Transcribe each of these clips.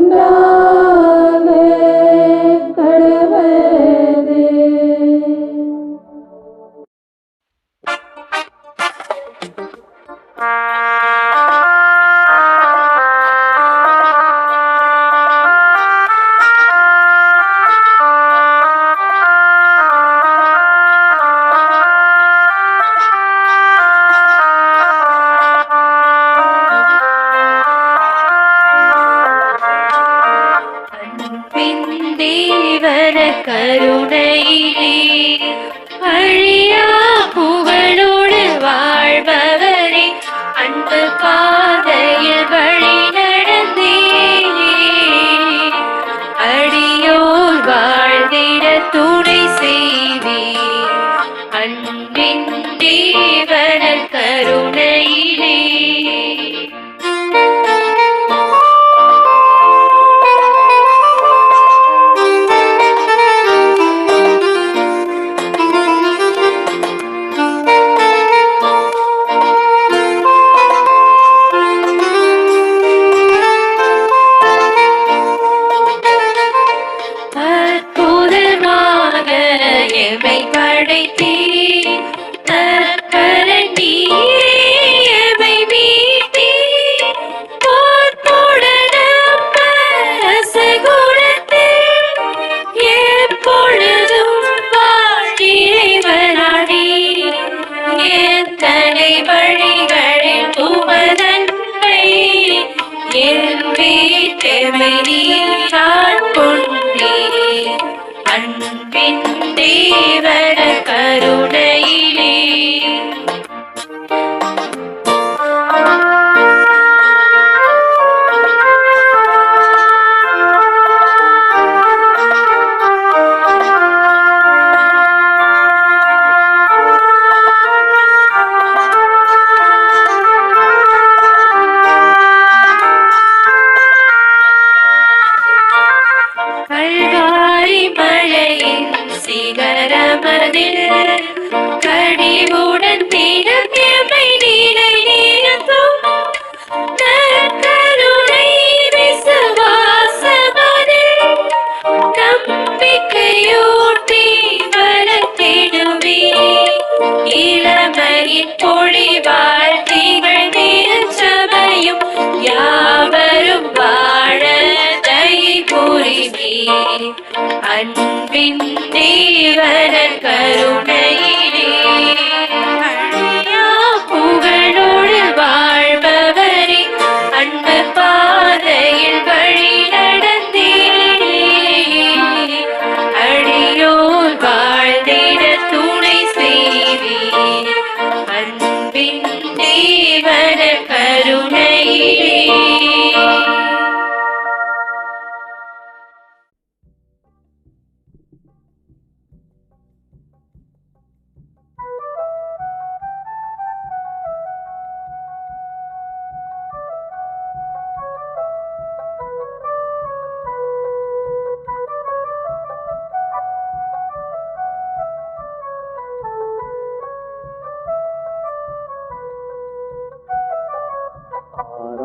உண்டாக கடவது. கருணையிலே அழியா புகழோடு வாழ்பவரே, அன்பு பாதையில் வழி நடந்தே அடியோர் வாழ்ந்திட துணை செய்வே. அன்பின் தேவன கருணையிலே அன்பின் தேவன கருணையிலே கடிவுடன் தினம் எமை நிலை நிறுத்தும் கருணை விசுவாசமதில் நம்பிக்கையூட்டி வளர்த்திடுவே. இளமையின் பொழிவாழ் திகழ் திருச்சபையும் யாவரும் வாழ தயை புரிவே. அன்பின் தேவன கருணையிலே அழியா புகழோடு வாழ்பவரே, அன்பு பாதையில் வழி நடந்தே அடியோர் வாழ்ந்திட துணை செய்வே. அன்பின் தேவன கருணையிலே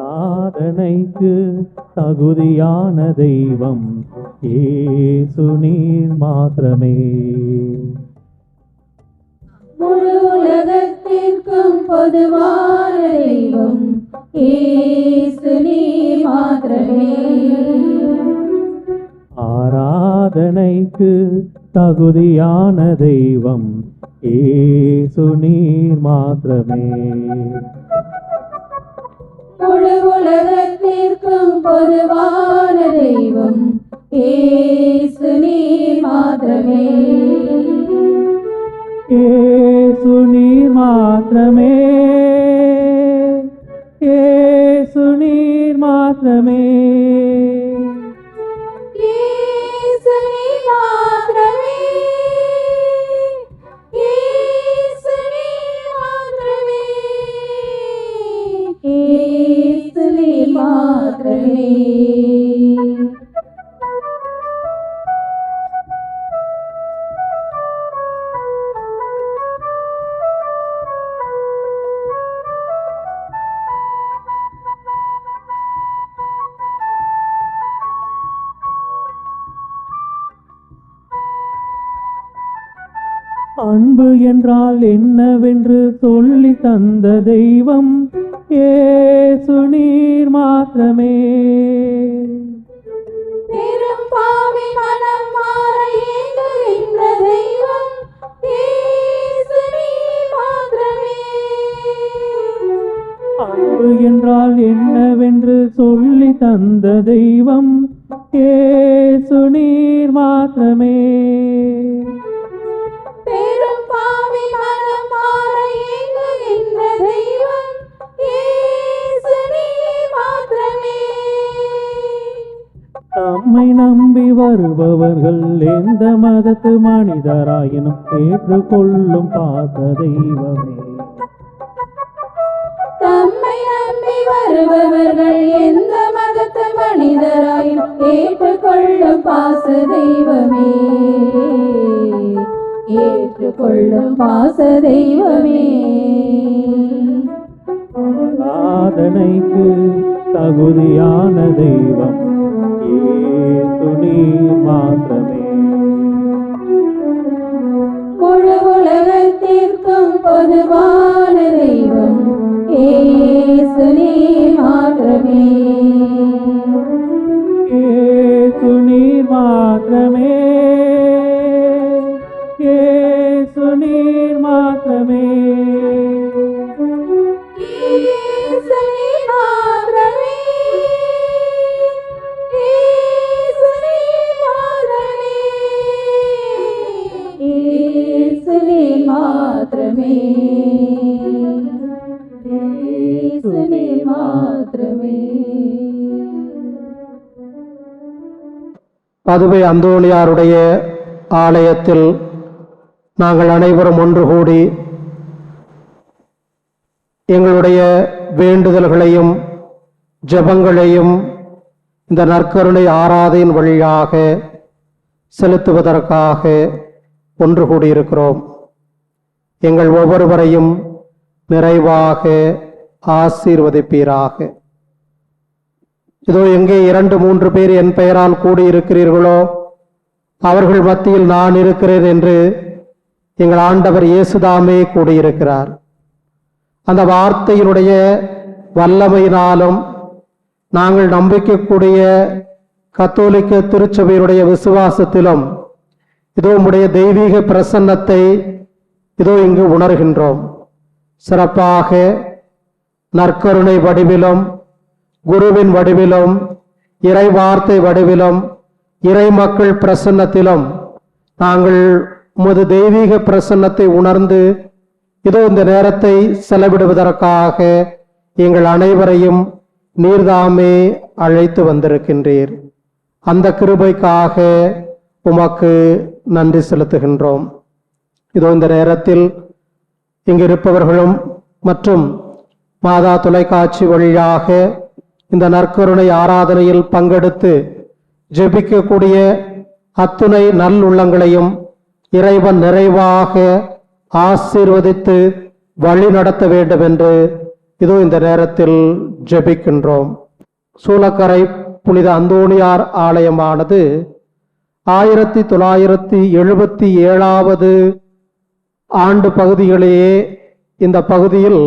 ஆராதனைக்கு தகுதியான தெய்வம் இயேசு நீர் மாத்திரமே. முழு உலகத்திற்கும் பொதுவான தெய்வம் இயேசு நீர் மாத்திரமே. ஆராதனைக்கு தகுதியான தெய்வம் இயேசு நீர் மாத்திரமே. முழு உலகத்திற்கும் பொதுவான தெய்வம் இயேசு நீர் மாத்திரமே. இயேசு நீர் மாத்திரமே. இயேசு நீர் மாத்திரமே. இயேசு நீர் மாத்திரமே. இயேசு நீர் மாத்திரமே. இயேசு நீர் மாத்திரமே. அன்பு என்றால் என்னவென்று சொல்லி தந்த தெய்வம் இயேசு நீர் மாத்திரமே. பெரும் பாவி மனம் மாற ஏங்குகின்ற தெய்வம் இயேசு நீர் மாத்திரமே. அன்பு என்றால் என்னவென்று சொல்லி தந்த தெய்வம் இயேசு நீர் மாத்திரமே. பெரும் பாவி மனம் மாற ஏங்குகின்ற தெய்வம் இயேசு நீர் மாத்திரமே. தம்மை நம்பி வருபவர்கள் எந்த மதத்து மனிதராயினும் ஏற்றுக்கொள்ளும் பாச தெய்வமே. தம்மை நம்பி வருபவர்கள் எந்த மதத்து மனிதராயினும் ஏற்றுக்கொள்ளும் பாச தெய்வமே. ஏற்றுக்கொள்ளும் பாச தெய்வமே. ஆராதனைக்கு தகுதியான தெய்வம் இயேசு நீர் மாத்திரமே. முழு உலகத்திற்கும் பொதுவான தெய்வம் இயேசு நீர் மாத்திரமே. இயேசு நீர் மாத்திரமே. இயேசு நீர் மாத்திரமே. இயேசு நீர் மாத்திரமே. இயேசு நீர் மாத்திரமே. இயேசு நீர் மாத்திரமே. இயேசு நீர் மாத்திரமே. பதுவை அந்தோணியாருடைய ஆலயத்தில் நாங்கள் அனைவரும் ஒன்று கூடி எங்களுடைய வேண்டுதல்களையும் ஜெபங்களையும் இந்த நற்கருணை ஆராதனையின் வழியாக செலுத்துவதற்காக ஒன்று கூடியிருக்கிறோம். எங்கள் ஒவ்வொருவரையும் நிறைவாக ஆசீர்வதிப்பீராக. இதோ எங்கே 2-3 பேர் என் பெயரால் கூடியிருக்கிறீர்களோ அவர்கள் மத்தியில் நான் இருக்கிறேன் என்று எங்கள் ஆண்டவர் இயேசுதாமே கூடியிருக்கிறார். அந்த வார்த்தையினுடைய வல்லமையினாலும் நாங்கள் நம்பிக்கக்கூடிய கத்தோலிக்க திருச்சபையினுடைய விசுவாசத்திலும் இதோ உம்முடைய தெய்வீக பிரசன்னத்தை இதோ இங்கு உணர்கின்றோம். சிறப்பாக நற்கருணை வடிவிலும் குருவின் வடிவிலும் இறை வார்த்தை வடிவிலும் இறை மக்கள் பிரசன்னத்திலும் நாங்கள் உமது தெய்வீக பிரசன்னத்தை உணர்ந்து இதோ இந்த நேரத்தை செலவிடுவதற்காக எங்கள் அனைவரையும் நீர்தாமே அழைத்து வந்திருக்கின்றீர். அந்த கிருபைக்காக உமக்கு நன்றி செலுத்துகின்றோம். இதோ இந்த நேரத்தில் இங்கிருப்பவர்களும் மற்றும் மாதா தொலைக்காட்சி வழியாக இந்த நற்கருணை ஆராதனையில் பங்கெடுத்து ஜெபிக்கக்கூடிய அத்துணை நல்லுள்ளங்களையும் இறைவன் நிறைவாக ஆசீர்வதித்து வழி நடத்த வேண்டும் என்று இதோ இந்த நேரத்தில் ஜெபிக்கின்றோம். சூலக்கரை புனித அந்தோணியார் ஆலயமானது 1977 ஆண்டு பகுதிகளிலேயே இந்த பகுதியில்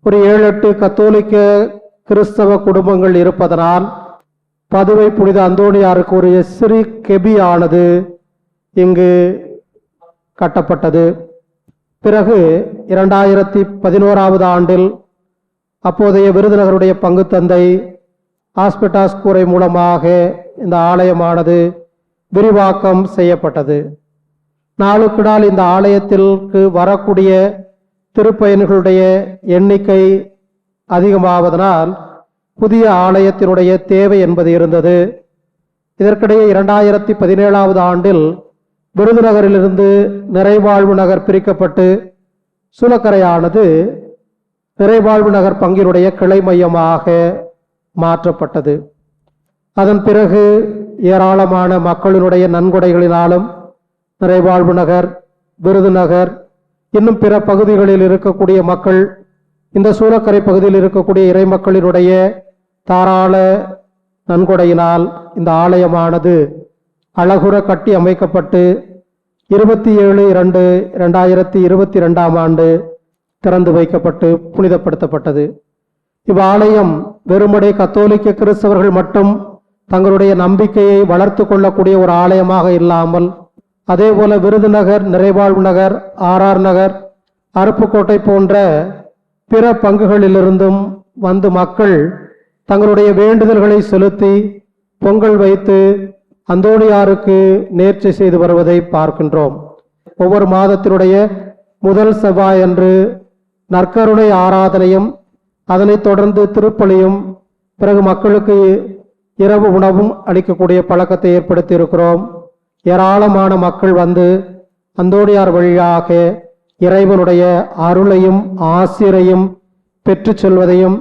ஒரு 7-8 கத்தோலிக்க கிறிஸ்தவ குடும்பங்கள் இருப்பதனால் பதுவை புனித அந்தோணியாருக்கு ஒரு சிறு கெபியானது இங்கு கட்டப்பட்டது. பிறகு 2011 ஆண்டில் அப்போதைய விருதுநகருடைய பங்கு தந்தை ஆஸ்பெட்டாஸ் கூரை மூலமாக இந்த ஆலயமானது விரிவாக்கம் செய்யப்பட்டது. நாளுக்கு நாள் இந்த ஆலயத்திற்கு வரக்கூடிய திருப்பயணிகளுடைய எண்ணிக்கை அதிகமாவதனால் புதிய ஆலயத்தினுடைய தேவை என்பது இருந்தது. இதற்கிடையே 2017 ஆண்டில் விருதுநகரிலிருந்து நிறைவாழ்வு நகர் பிரிக்கப்பட்டு சூலக்கரையானது நிறைவாழ்வு நகர் பங்கினுடைய கிளை மையமாக மாற்றப்பட்டது. அதன் பிறகு ஏராளமான மக்களினுடைய நன்கொடைகளினாலும் நிறைவாழ்வு நகர், விருதுநகர், இன்னும் பிற பகுதிகளில் இருக்கக்கூடிய மக்கள், இந்த சூலக்கரை பகுதியில் இருக்கக்கூடிய இறை மக்களினுடைய தாராள நன்கொடையினால் இந்த ஆலயமானது அழகுற கட்டி அமைக்கப்பட்டு 27/2/2022 ஆண்டு திறந்து வைக்கப்பட்டு புனிதப்படுத்தப்பட்டது. இவ்வாலயம் வெறுமனே கத்தோலிக்க கிறிஸ்தவர்கள் மட்டும் தங்களுடைய நம்பிக்கையை வளர்த்து கொள்ளக்கூடிய ஒரு ஆலயமாக இல்லாமல், அதேபோல விருதுநகர், நிறைவாழ்வு நகர், ஆர்ஆர் நகர், அருப்புக்கோட்டை போன்ற பிற பங்குகளிலிருந்தும் வந்து மக்கள் தங்களுடைய வேண்டுதல்களை செலுத்தி பொங்கல் வைத்து அந்தோணியாருக்கு நேர்ச்சை செய்து வருவதை பார்க்கின்றோம். ஒவ்வொரு மாதத்தினுடைய முதல் செவ்வாயன்று நற்கருணை ஆராதனையும், அதனைத் தொடர்ந்து திருப்பலியும், பிறகு மக்களுக்கு இரவு உணவும் அளிக்கக்கூடிய பழக்கத்தை ஏற்படுத்தி இருக்கிறோம். ஏராளமான மக்கள் வந்து அந்தோணியார் வழியாக இறைவனுடைய அருளையும் ஆசிரையும் பெற்று செல்வதையும்,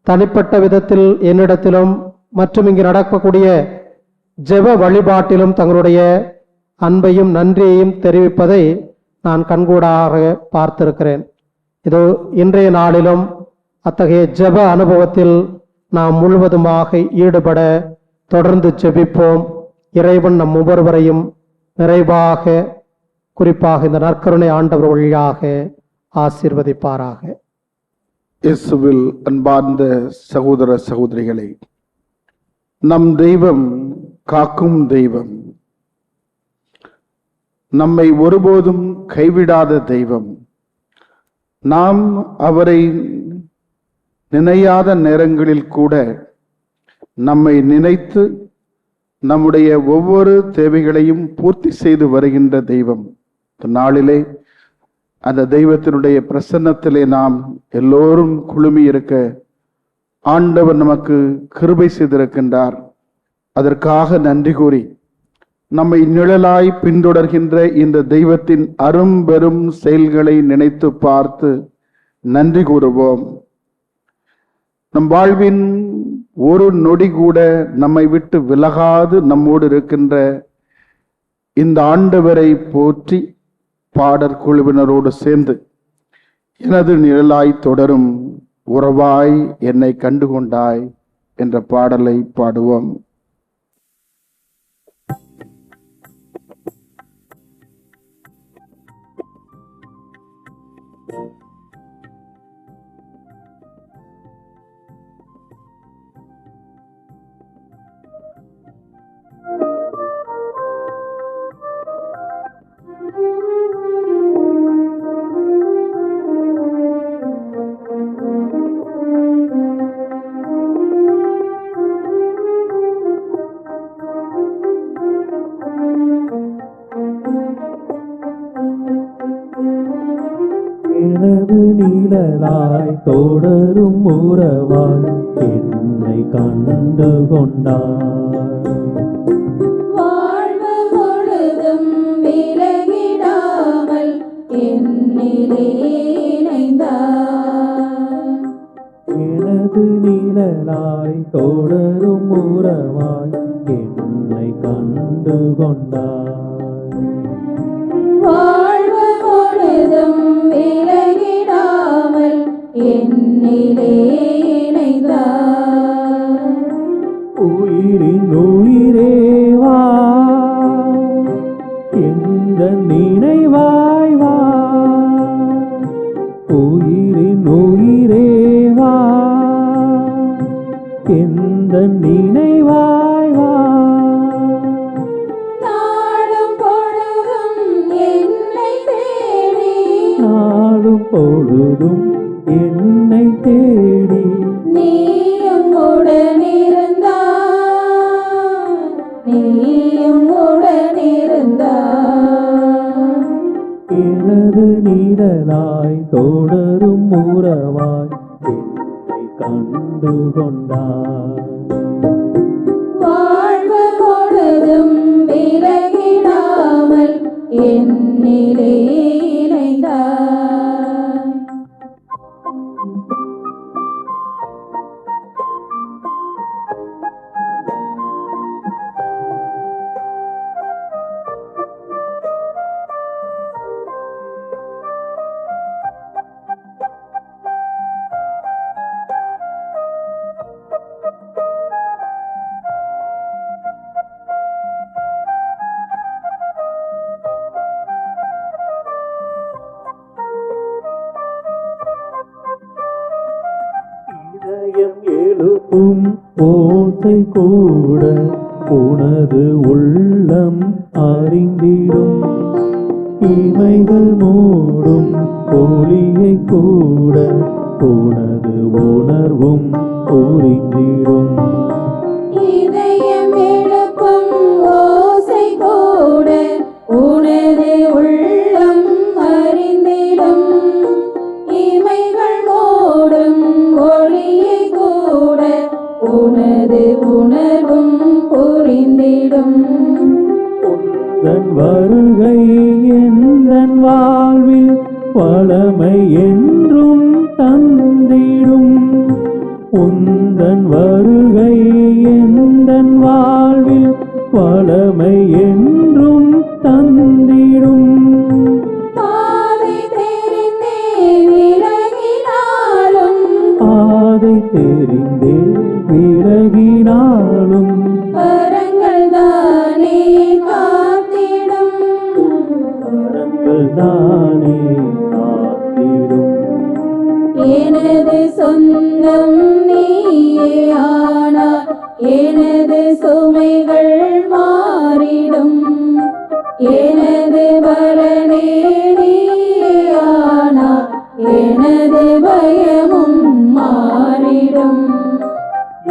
தனிப்பட்ட விதத்தில் என்னிடத்திலும் மற்றும் இங்கு நடக்கக்கூடிய ஜெப வழிபாட்டிலும் தங்களுடைய அன்பையும் நன்றியையும் தெரிவிப்பதை நான் கண்கூடாக பார்த்திருக்கிறேன். இதோ இன்றைய நாளிலும் அத்தகைய ஜெப அனுபவத்தில் நாம் முழுவதுமாக ஈடுபட தொடர்ந்து ஜெபிப்போம். இறைவன் நம் ஒவ்வொருவரையும் நிறைவாக, குறிப்பாக இந்த நற்கருணை ஆண்டவர் வழியாக ஆசீர்வதிப்பாராக. இயேசுவில் அன்பார்ந்த சகோதர சகோதரிகளே, நம் தெய்வம் காக்கும் தெய்வம், நம்மை ஒருபோதும் கைவிடாத தெய்வம். நாம் அவரை நினையாத நேரங்களில் கூட நம்மை நினைத்து நம்முடைய ஒவ்வொரு தேவைகளையும் பூர்த்தி செய்து வருகின்ற தெய்வம். நாளிலே அந்த தெய்வத்தினுடைய பிரசன்னத்திலே நாம் எல்லோரும் குழுமி இருக்க ஆண்டவர் நமக்கு கிருபை செய்திருக்கின்றார். அதற்காக நன்றி கூறி நம்மை நிழலாய் பின்தொடர்கின்ற இந்த தெய்வத்தின் அரும்பெரும் செயல்களை நினைத்து பார்த்து நன்றி கூறுவோம். நம் வாழ்வின் ஒரு நொடி கூட நம்மை விட்டு விலகாது நம்மோடு இருக்கின்ற இந்த ஆண்டவரை போற்றி பாடற் குழுவினரோடு சேர்ந்து எனது நிழலாய் தொடரும் உறவாய் என்னை கண்டுகொண்டாய் என்ற பாடலை பாடுவோம். எனது நீழலாய் தொடரும் உறவாய் என்னை கண்டு கொண்டார். வாழ்வு முழுதும் விலகிடாமல் என்னிலே இணைந்தார். எனது நீழலாய் தொடரும் உறவாய் என்னை கண்டு கொண்டார். வாழ்வு முழுதும் விலகிடாமல் என்னிலே இணைந்தார். உயிரின் உயிரேவா எந்த நினைவாய் வா. உயிரின் உயிரேவா எந்த நினைவாய் வா. நாளும் பொழுதும் என்னை தேடி, நாளும் பொழுதும் என்னை தேடி நீயும் உடனிருந்தாய், நீயும் உடனிருந்தாய். எனது நீடலாய் தொடரும் உறவாய் என்னை கண்டு கொண்டார். வாழ்வு முழுதும் விலகிடாமல் என்னிலே இணைந்தாய். ஓசை கூட உனது உள்ளம் அறிந்திடும். இமைகள் மூடும் ஒளியை கூட உனது உணர்வும் புரிந்திடும். இதயம் எழுப்பும் ஓசை கூட உனது உள்ளம் அறிந்திடும். இமைகள் மூடும் ஒளியை கூட உனது உணர்வும் புரிந்திடும். உந்தன் வருகை எந்தன் வாழ்வில் வளமை என்றும் தந்திடும். உந்தன் வருகை எந்தன் வாழ்வில் வளமை என்றும் தந்திடும். பாதை தெரிந்தே விலகினாலும் பாதை தெரிந்தே விலகினாலும் கரங்கள் தானே காத்திடும். கரங்கள் தானே காத்திடும். எனது சொந்தம் நீயே ஆனார் எனது சுமைகள் மாறிடும். எனது பலனே நீயே ஆனார் எனது பயமும் மாறிடும்.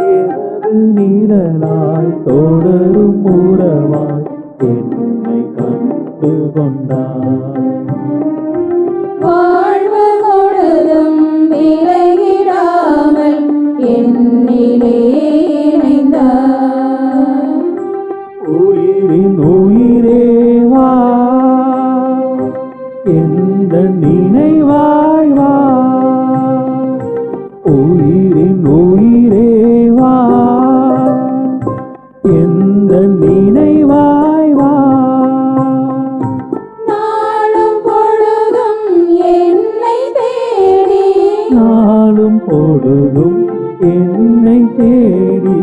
எனது நிழலாய் தொடரும் உறவாய் என்னை கண்டு கொண்டாய். வாழ்வு முழுதும் விலகிடாமல் என்னிலே இணைந்தார். உயிரின் உயிரே வா, எந்த நினைவாய் வா. உயிரின் உயிரே வா, எந்த நினைவாய் வா. நாளும் பொழுதும் என்னை தேடி நாளும் பொழுதும் என்னை தேடி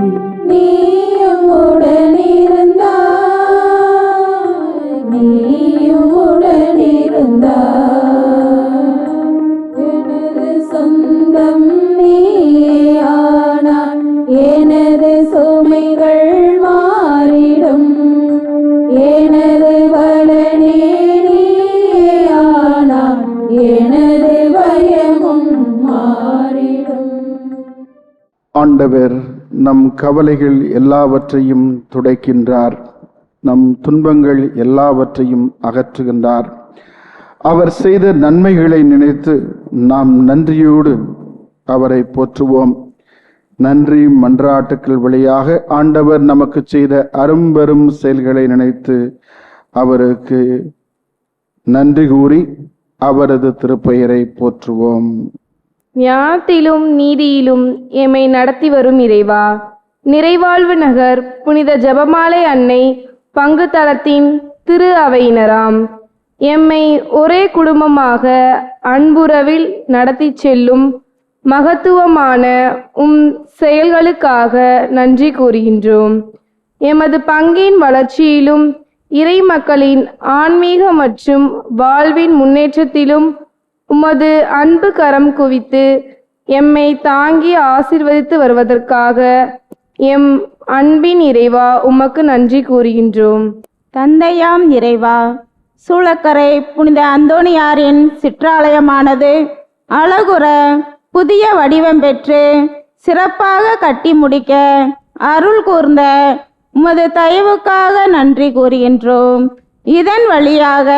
நீயும் உடனிருந்தாய். நீயும் உடனிருந்தாய். எனது சொந்தம் நீயே ஆனாய் எனது சுமைகள் மாறிடும். எனது பலனே நீயே ஆனாய் எனது பயமும் மாறிடும். ஆண்டவர் நம் கவலைகள் எல்லாவற்றையும் துடைக்கின்றார். நம் துன்பங்கள் எல்லாவற்றையும் அகற்றுகின்றார். அவர் செய்த நன்மைகளை நினைத்து நாம் நன்றியோடு அவரை போற்றுவோம். நன்றி மன்றாட்டுக்கள் வழியாக ஆண்டவர் நமக்கு செய்த அரும்பெரும் செயல்களை நினைத்து அவருக்கு நன்றி கூறி அவரது திருப்பெயரை போற்றுவோம். ஞானத்திலும் நீதியிலும் எம்மை நடத்தி வரும் இறைவா, நிறைவாழ்வு நகர் புனித ஜெபமாலை அன்னை பங்கு தளத்தின் திரு அவையினராம் எம்மை ஒரே குடும்பமாக அன்புறவில் நடத்தி செல்லும் மகத்துவமான செயல்களுக்காக நன்றி கூறுகின்றோம். எமது பங்கின் வளர்ச்சியிலும் இறை மக்களின் ஆன்மீக மற்றும் வாழ்வின் முன்னேற்றத்திலும் உமது அன்பு கரம் குவித்து எம்மை தாங்கி ஆசீர்வதித்து வருவதற்காக எம் அன்பின் இறைவா உமக்கு நன்றி கூறுகின்றோம். தந்தையாம் இறைவா, சூளக்கரை புனித அந்தோணியாரின் சிற்றாலயமானது அழகுற புதிய வடிவம் பெற்று சிறப்பாக கட்டி முடிக்க அருள் கூர்ந்த உமது தயவுக்காக நன்றி கூறுகின்றோம். இதன் வழியாக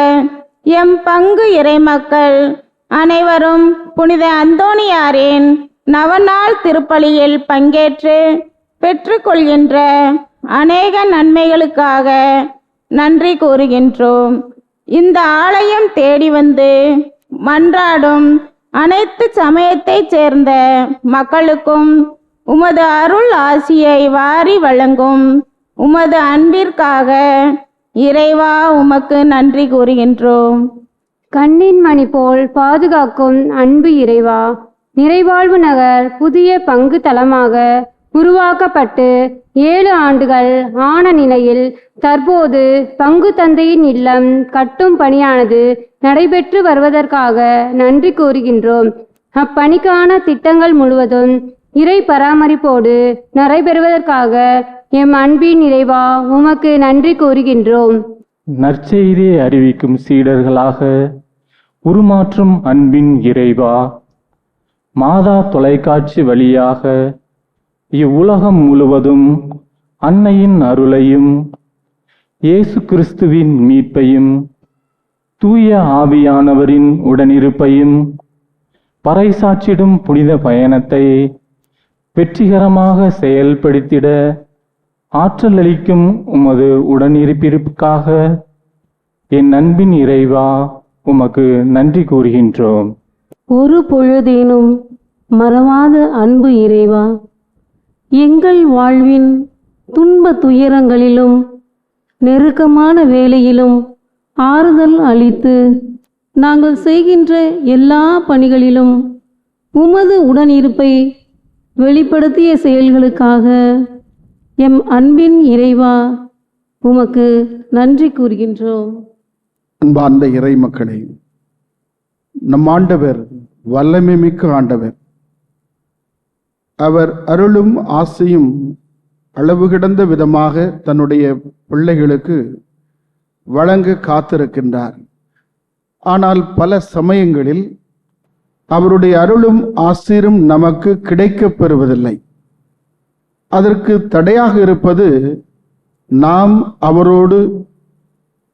எம் பங்கு இறைமக்கள் அனைவரும் புனித அந்தோணியாரின் நவநாள் திருப்பலியில் பங்கேற்று பெற்றுக்கொள்கின்ற அநேக நன்மைகளுக்காக நன்றி கூறுகின்றோம். இந்த ஆலயம் தேடி வந்து மன்றாடும் அனைத்து சமயத்தைச் சேர்ந்த மக்களுக்கும் உமது அருள் ஆசியை வாரி வழங்கும் உமது அன்பிற்காக இறைவா உமக்கு நன்றி கூறுகின்றோம். கண்ணின் மணி போல் பாதுகாக்கும் அன்பு இறைவா, நிறைவாழ்வு நகர் புதிய பங்கு தளமாக உருவாக்கப்பட்டு 7 ஆண்டுகள் ஆன நிலையில் தற்போது பங்கு தந்தையின் இல்லம் கட்டும் பணியானது நடைபெற்று வருவதற்காக நன்றி கூறுகின்றோம். அப்பணிக்கான திட்டங்கள் முழுவதும் இறை பராமரிப்போடு நடைபெறுவதற்காக எம் அன்பின் இறைவா உமக்கு நன்றி கூறுகின்றோம். நற்செய்தியை அறிவிக்கும் சீடர்களாக உருமாற்றும் அன்பின் இறைவா, மாதா தொலைக்காட்சி வழியாக இவ்வுலகம் முழுவதும் அன்னையின் அருளையும் இயேசு கிறிஸ்துவின் மீட்பையும் தூய ஆவியானவரின் உடனிருப்பையும் பறைசாற்றிடும் புனித பயணத்தை வெற்றிகரமாக செயல்படுத்திட ஆற்றல் அளிக்கும் உமது உடனிருப்பிற்காக என் அன்பின் இறைவா உமக்கு நன்றி கூறுகின்றோம். ஒரு பொழுதேனும் மறவாத அன்பு இறைவா, எங்கள் வாழ்வின் துன்ப துயரங்களிலும் நெருக்கமான வேளையிலும் ஆறுதல் அளித்து நாங்கள் செய்கின்ற எல்லா பணிகளிலும் உமது உடனிருப்பை வெளிப்படுத்திய செயல்களுக்காக எம் அன்பின் இறைவா உமக்கு நன்றி கூறுகின்றோம். அன்பார்ந்த இறை மக்களே, நம் ஆண்டவர் வல்லமை மிக்க ஆண்டவர். அவர் அருளும் ஆசையும் அளவு கிடந்த விதமாக தன்னுடைய பிள்ளைகளுக்கு வழங்க காத்திருக்கின்றார். ஆனால் பல சமயங்களில் அவருடைய அருளும் ஆசீரும் நமக்கு கிடைக்கப் பெறுவதில்லை. அதற்கு தடையாக இருப்பது நாம் அவரோடு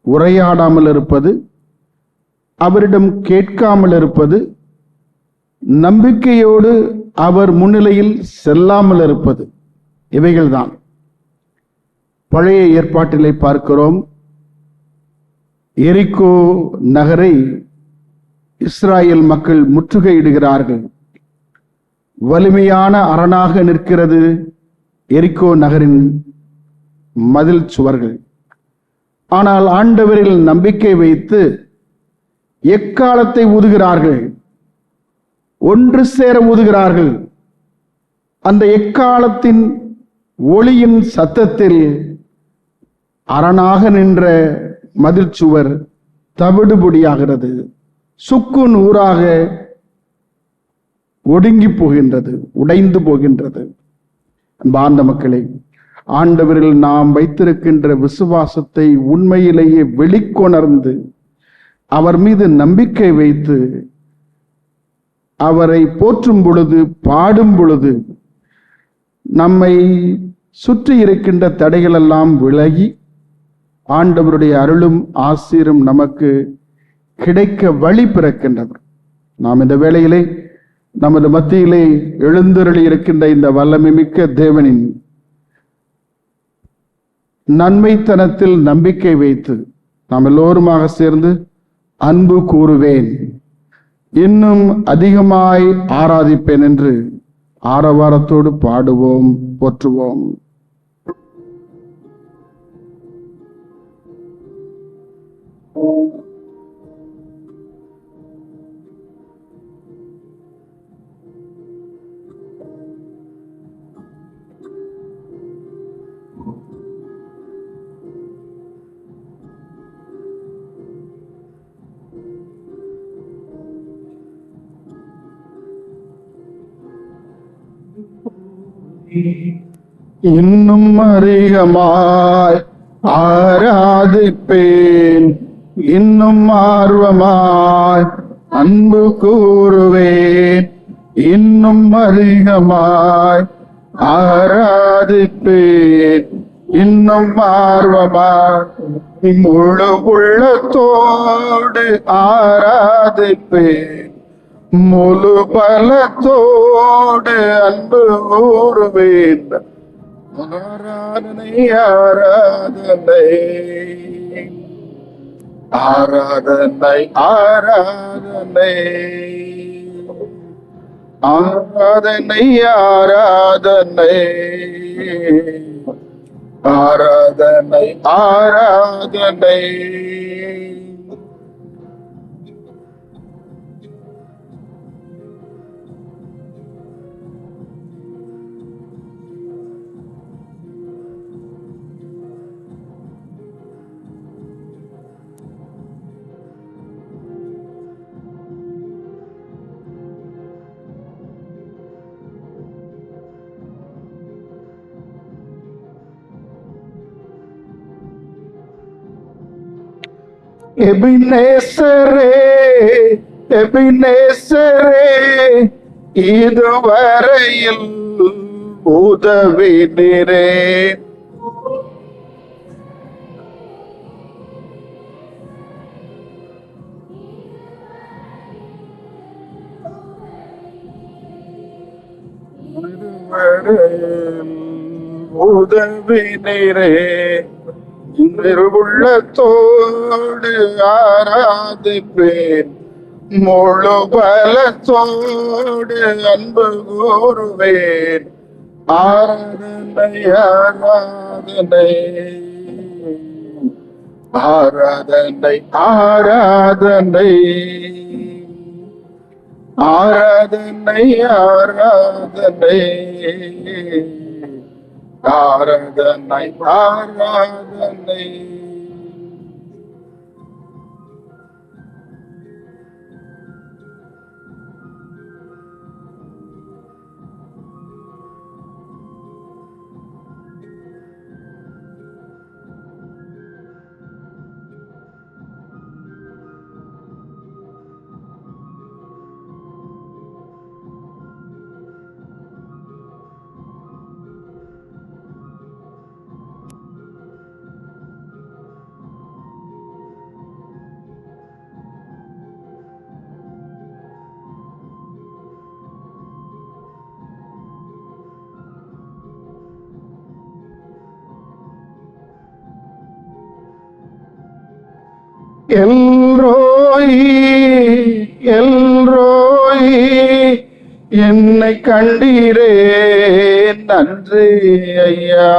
உரையாடாமல் இருப்பது, அவரிடம் கேட்காமல் இருப்பது, நம்பிக்கையோடு அவர் முன்னிலையில் செல்லாமல் இருப்பது. இவைகள்தான். பழைய ஏற்பாட்டிலே பார்க்கிறோம், எரிகோ நகரை இஸ்ராயேல் மக்கள் முற்றுகையிடுகிறார்கள். வலிமையான அரணாக நிற்கிறது எரிகோ நகரின் மதில் சுவர்கள். ஆனால் ஆண்டவரில் நம்பிக்கை வைத்து எக்காலத்தை ஊதுகிறார்கள், ஒன்று சேர ஊதுகிறார்கள். அந்த எக்காலத்தின் ஒளியின் சத்தத்தில் அரணாக நின்ற மதில் சுவர் தவிடுபொடியாகிறது, சுக்கு நூறாக ஒடுங்கி போகின்றது, உடைந்து போகின்றது. அன்பார்ந்த மக்களே, ஆண்டவரில் நாம் வைத்திருக்கின்ற விசுவாசத்தை உண்மையிலேயே வெளிக்கொணர்ந்து அவர் மீது நம்பிக்கை வைத்து அவரை போற்றும் பொழுது, பாடும் பொழுது நம்மை சுற்றி இருக்கின்ற தடைகளெல்லாம் விலகி ஆண்டவருடைய அருளும் ஆசீரும் நமக்கு கிடைக்க வழி பிறக்கின்றது. நாம் இந்த வேளையிலே நமது மத்தியிலே எழுந்தருளி இருக்கின்ற இந்த வல்லமை மிக்க தேவனின் நன்மைத்தனத்தில் நம்பிக்கை வைத்து நாம் எல்லோருமாக சேர்ந்து அன்பு கூறுவேன், இன்னும் அதிகமாய் ஆராதிப்பேன் என்று ஆரவாரத்தோடு பாடுவோம், போற்றுவோம். இன்னும் அதிகமாய் ஆராதிப்பேன், இன்னும் ஆர்வமாய் அன்பு கூறுவேன், இன்னும் அதிகமாய் ஆராதிப்பேன், இன்னும் ஆர்வமாய் முழு உள்ளத்தோடு ஆராதிப்பேன், முழு பலத்தோடு அன்பு கூறுவேன். ஆராதனை ஆராதனை ஆராதனை ஆராதனை ஆராதனை ஆராதனை ஆராதனை ஆராதனை. எபினேசரே எபினேசரே இதுவரையில் உதவினீரே. உதவினீரே உள்ளத்தோடு ஆராதிப்பேன், முழு பலத்தோடு அன்பு கூறுவேன். ஆராதனை ஆராதனை ஆராதனை ஆராதனை ஆராதனை ஆராதனை ஆராதனை ஆராதனை. எல்ரோயி எல்ரோயி என்னை கண்டீரே நன்றி ஐயா.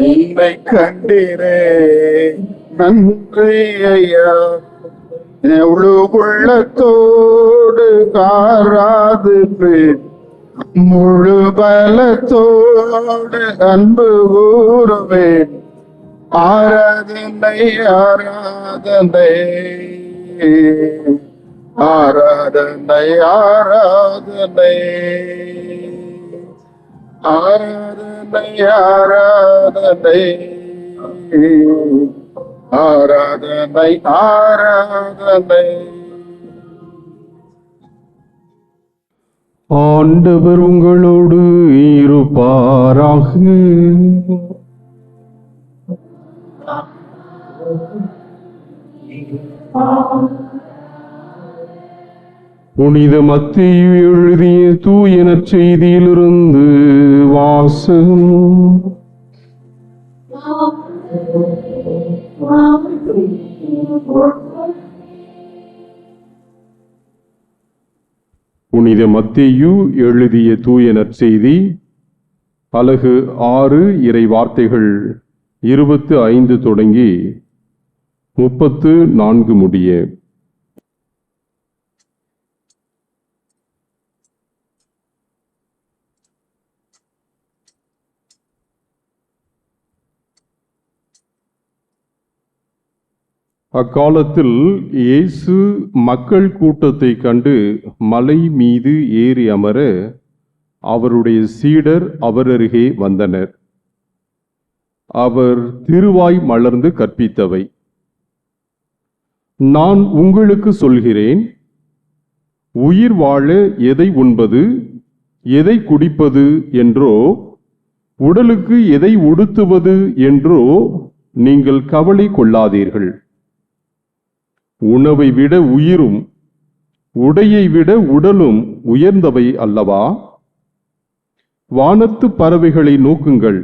என்னை கண்டீரே நன்றி ஐயா. எவ்வளவு உள்ளத்தோடு ஆராதிப்பேன், முழு பலத்தோடு அன்பு கூறுவேன். ஆராதனை ஆராதனை ஆராதனை ஆராதனை ஆராதனை ஆராதனை ஆராதனை ஆராதனை. ஆண்டவர் உங்களோடு இருப்பாராக. புனித மத்தேயு எழுதிய தூய நற்செய்தியிலிருந்து வாசகம். புனித மத்தேயு எழுதிய தூய நற்செய்தி அலகு 6 இறை வார்த்தைகள் 25 தொடங்கி 34 முடிய. அக்காலத்தில் இயேசு மக்கள் கூட்டத்தை கண்டு மலை மீது ஏறி அமர அவருடைய சீடர் அவர் அருகே வந்தனர். அவர் திருவாய் மலர்ந்து கற்பித்தவை. நான் உங்களுக்கு சொல்கிறேன், உயிர் வாழ எதை உண்பது, எதை குடிப்பது என்றோ, உடலுக்கு எதை உடுத்துவது என்றோ நீங்கள் கவலை கொள்ளாதீர்கள். உணவை விட உயிரும் உடையை விட உடலும் உயர்ந்தவை அல்லவா? வானத்து பறவைகளை நோக்குங்கள்,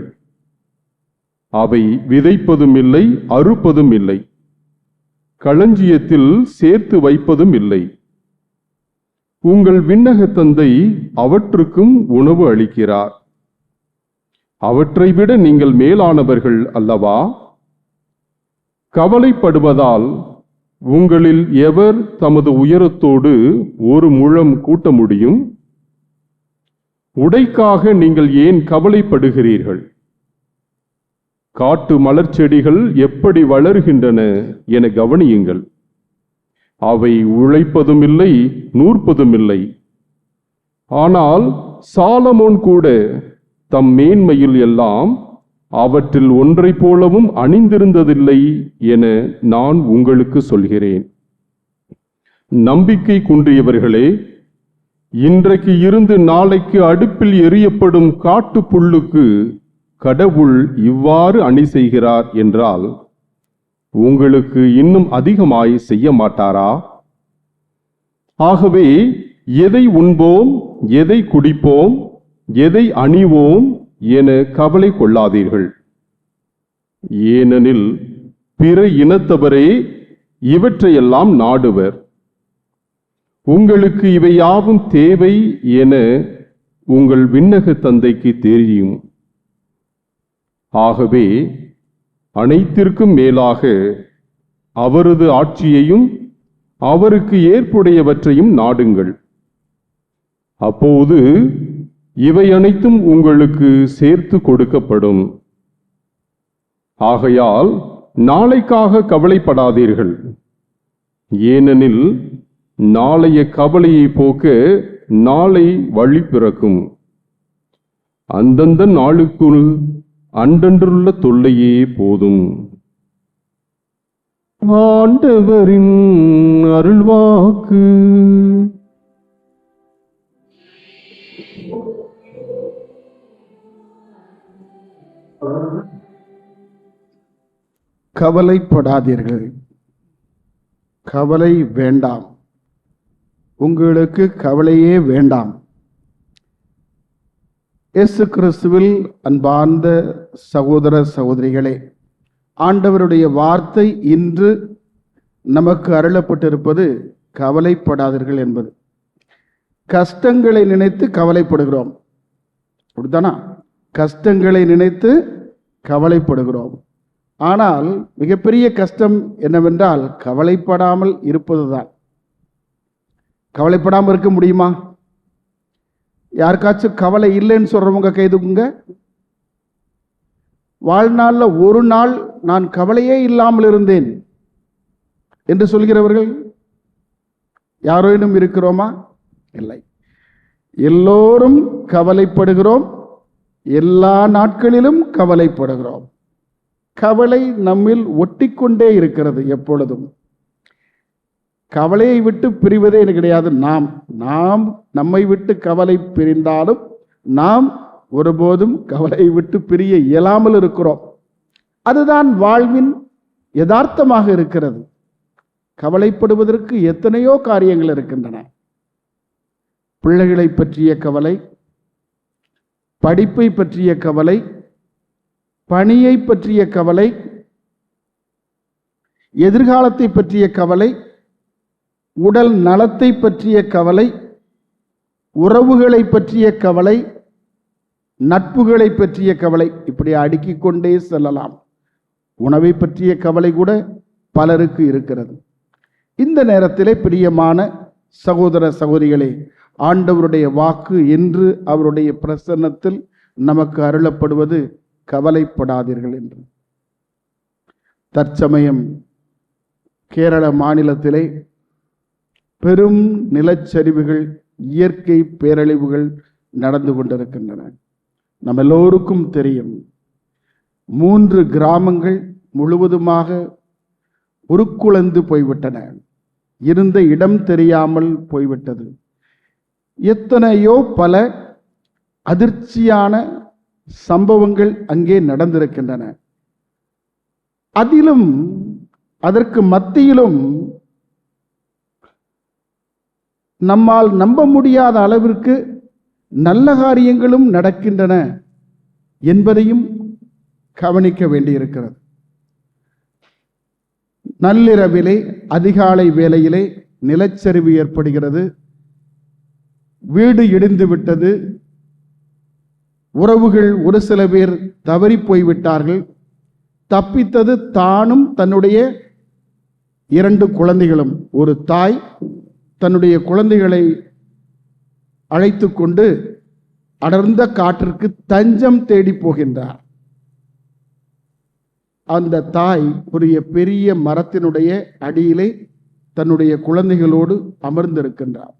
அவை விதைப்பதும் இல்லை, அறுப்பதும் இல்லை, களஞ்சியத்தில் சேர்த்து வைப்பதும் இல்லை. உங்கள் விண்ணக தந்தை அவற்றுக்கும் உணவு அளிக்கிறார். அவற்றை விட நீங்கள் மேலானவர்கள் அல்லவா? கவலைப்படுவதால் உங்களில் எவர் தமது உயரத்தோடு ஒரு முழம் கூட்ட முடியும்? உடைக்காக நீங்கள் ஏன் கவலைப்படுகிறீர்கள்? காட்டு மலர் செடிகள் எப்படி வளர்கின்றன என கவனியுங்கள். அவை உழைப்பதுமில்லை, நூற்பதுமில்லை. ஆனால் சாலமோன் கூட தம் மேன்மையில் எல்லாம் அவற்றில் ஒன்றை போலவும் அணிந்திருந்ததில்லை என நான் உங்களுக்கு சொல்கிறேன். நம்பிக்கை குன்றியவர்களே, இன்றைக்கு இருந்து நாளைக்கு அடுப்பில் எரியப்படும் காட்டு புல்லுக்கு கடவுள் இவ்வாறு அணி செய்கிறார் என்றால் உங்களுக்கு இன்னும் அதிகமாய் செய்ய மாட்டாரா? ஆகவே எதை உண்போம், எதை குடிப்போம், எதை அணிவோம் என கவலை கொள்ளாதீர்கள். ஏனெனில் பிற இனத்தவரே இவற்றையெல்லாம் நாடுவர். உங்களுக்கு இவை யாவும் தேவை என உங்கள் விண்ணக தந்தைக்கு தெரியும். ஆகவே அனைத்திற்கும் மேலாக அவரது ஆட்சியையும் அவருக்கு ஏற்புடையவற்றையும் நாடுங்கள். அப்போது இவை அனைத்தும் உங்களுக்கு சேர்த்து கொடுக்கப்படும். ஆகையால் நாளைக்காக கவலைப்படாதீர்கள். ஏனெனில் நாளைய கவலையை போக்க நாளை வழி பிறக்கும். அந்தந்த நாளுக்குள் அன்றன்றுள்ள தொல்லையே போதும். ஆண்டவரின் அருள்வாக்கு. கவலைப்படாதீர்கள், கவலை வேண்டாம், உங்களுக்கு கவலையே வேண்டாம். இயேசு கிறிஸ்துவில் அன்பார்ந்த சகோதர சகோதரிகளே, ஆண்டவருடைய வார்த்தை இன்று நமக்கு அருளப்பட்டிருப்பது கவலைப்படாதீர்கள் என்பது. கஷ்டங்களை நினைத்து கவலைப்படுகிறோம், அப்படித்தானா? கஷ்டங்களை நினைத்து கவலைப்படுகிறோம். ஆனால் மிகப்பெரிய கஷ்டம் என்னவென்றால் கவலைப்படாமல் இருப்பதுதான். கவலைப்படாமல் இருக்க முடியுமா? யாருக்காச்சும் கவலை இல்லைன்னு சொல்றவங்க கைதுக்குங்க. வாழ்நாளில் ஒரு நாள் நான் கவலையே இல்லாமல் இருந்தேன் என்று சொல்கிறவர்கள் யாரேனும் இருக்கிறோமா? இல்லை. எல்லோரும் கவலைப்படுகிறோம், எல்லா நாட்களிலும் கவலைப்படுகிறோம். கவலை நம்மில் ஒட்டிக்கொண்டே இருக்கிறது எப்பொழுதும். கவலையை விட்டு பிரிவதே கிடையாது. நாம் நம்மை விட்டு கவலை பிரிந்தாலும் நாம் ஒருபோதும் கவலையை விட்டு பிரிய இயலாமல் இருக்கிறோம். அதுதான் வாழ்வின் யதார்த்தமாக இருக்கிறது. கவலைப்படுவதற்கு எத்தனையோ காரியங்கள் இருக்கின்றன. பிள்ளைகளை பற்றிய கவலை, படிப்பை பற்றிய கவலை, பணியை பற்றிய கவலை, எதிர்காலத்தை பற்றிய கவலை, உடல் நலத்தை பற்றிய கவலை, உறவுகளை பற்றிய கவலை, நட்புகளை பற்றிய கவலை, இப்படி அடுக்கிக் கொண்டே செல்லலாம். உணவை பற்றிய கவலை கூட பலருக்கு இருக்கிறது. இந்த நேரத்திலே பிரியமான சகோதர சகோதரிகளே, ஆண்டவருடைய வாக்கு என்று அவருடைய பிரசன்னத்தில் நமக்கு அருளப்படுவது கவலைப்படாதீர்கள் என்று. தற்சமயம் கேரள மாநிலத்திலே பெரும் நிலச்சரிவுகள், இயற்கை பேரழிவுகள் நடந்து கொண்டிருக்கின்றன. நம்ம எல்லோருக்கும் தெரியும். 3 கிராமங்கள் முழுவதுமாக உருக்குலைந்து போய்விட்டன. இருந்த இடம் தெரியாமல் போய்விட்டது. எத்தனையோ பல அதிர்ச்சியான சம்பவங்கள் அங்கே நடந்திருக்கின்றன. அதிலும் அதற்கு மத்தியிலும் நம்மால் நம்ப முடியாத அளவிற்கு நல்ல காரியங்களும் நடக்கின்றன என்பதையும் கவனிக்க வேண்டியிருக்கிறது. நள்ளிரவிலே, அதிகாலை வேளையிலே நிலச்சரிவு ஏற்படுகிறது. வீடு இடிந்து விட்டது. உறவுகள் ஒரு சில பேர் தவறி போய்விட்டார்கள். தப்பித்தது தானும் தன்னுடைய 2 குழந்தைகளும். ஒரு தாய் தன்னுடைய குழந்தைகளை அழைத்து கொண்டு அடர்ந்த காற்றிற்கு தஞ்சம் தேடி போகின்றார். அந்த தாய் ஒரு பெரிய மரத்தினுடைய அடியிலே தன்னுடைய குழந்தைகளோடு அமர்ந்திருக்கின்றார்.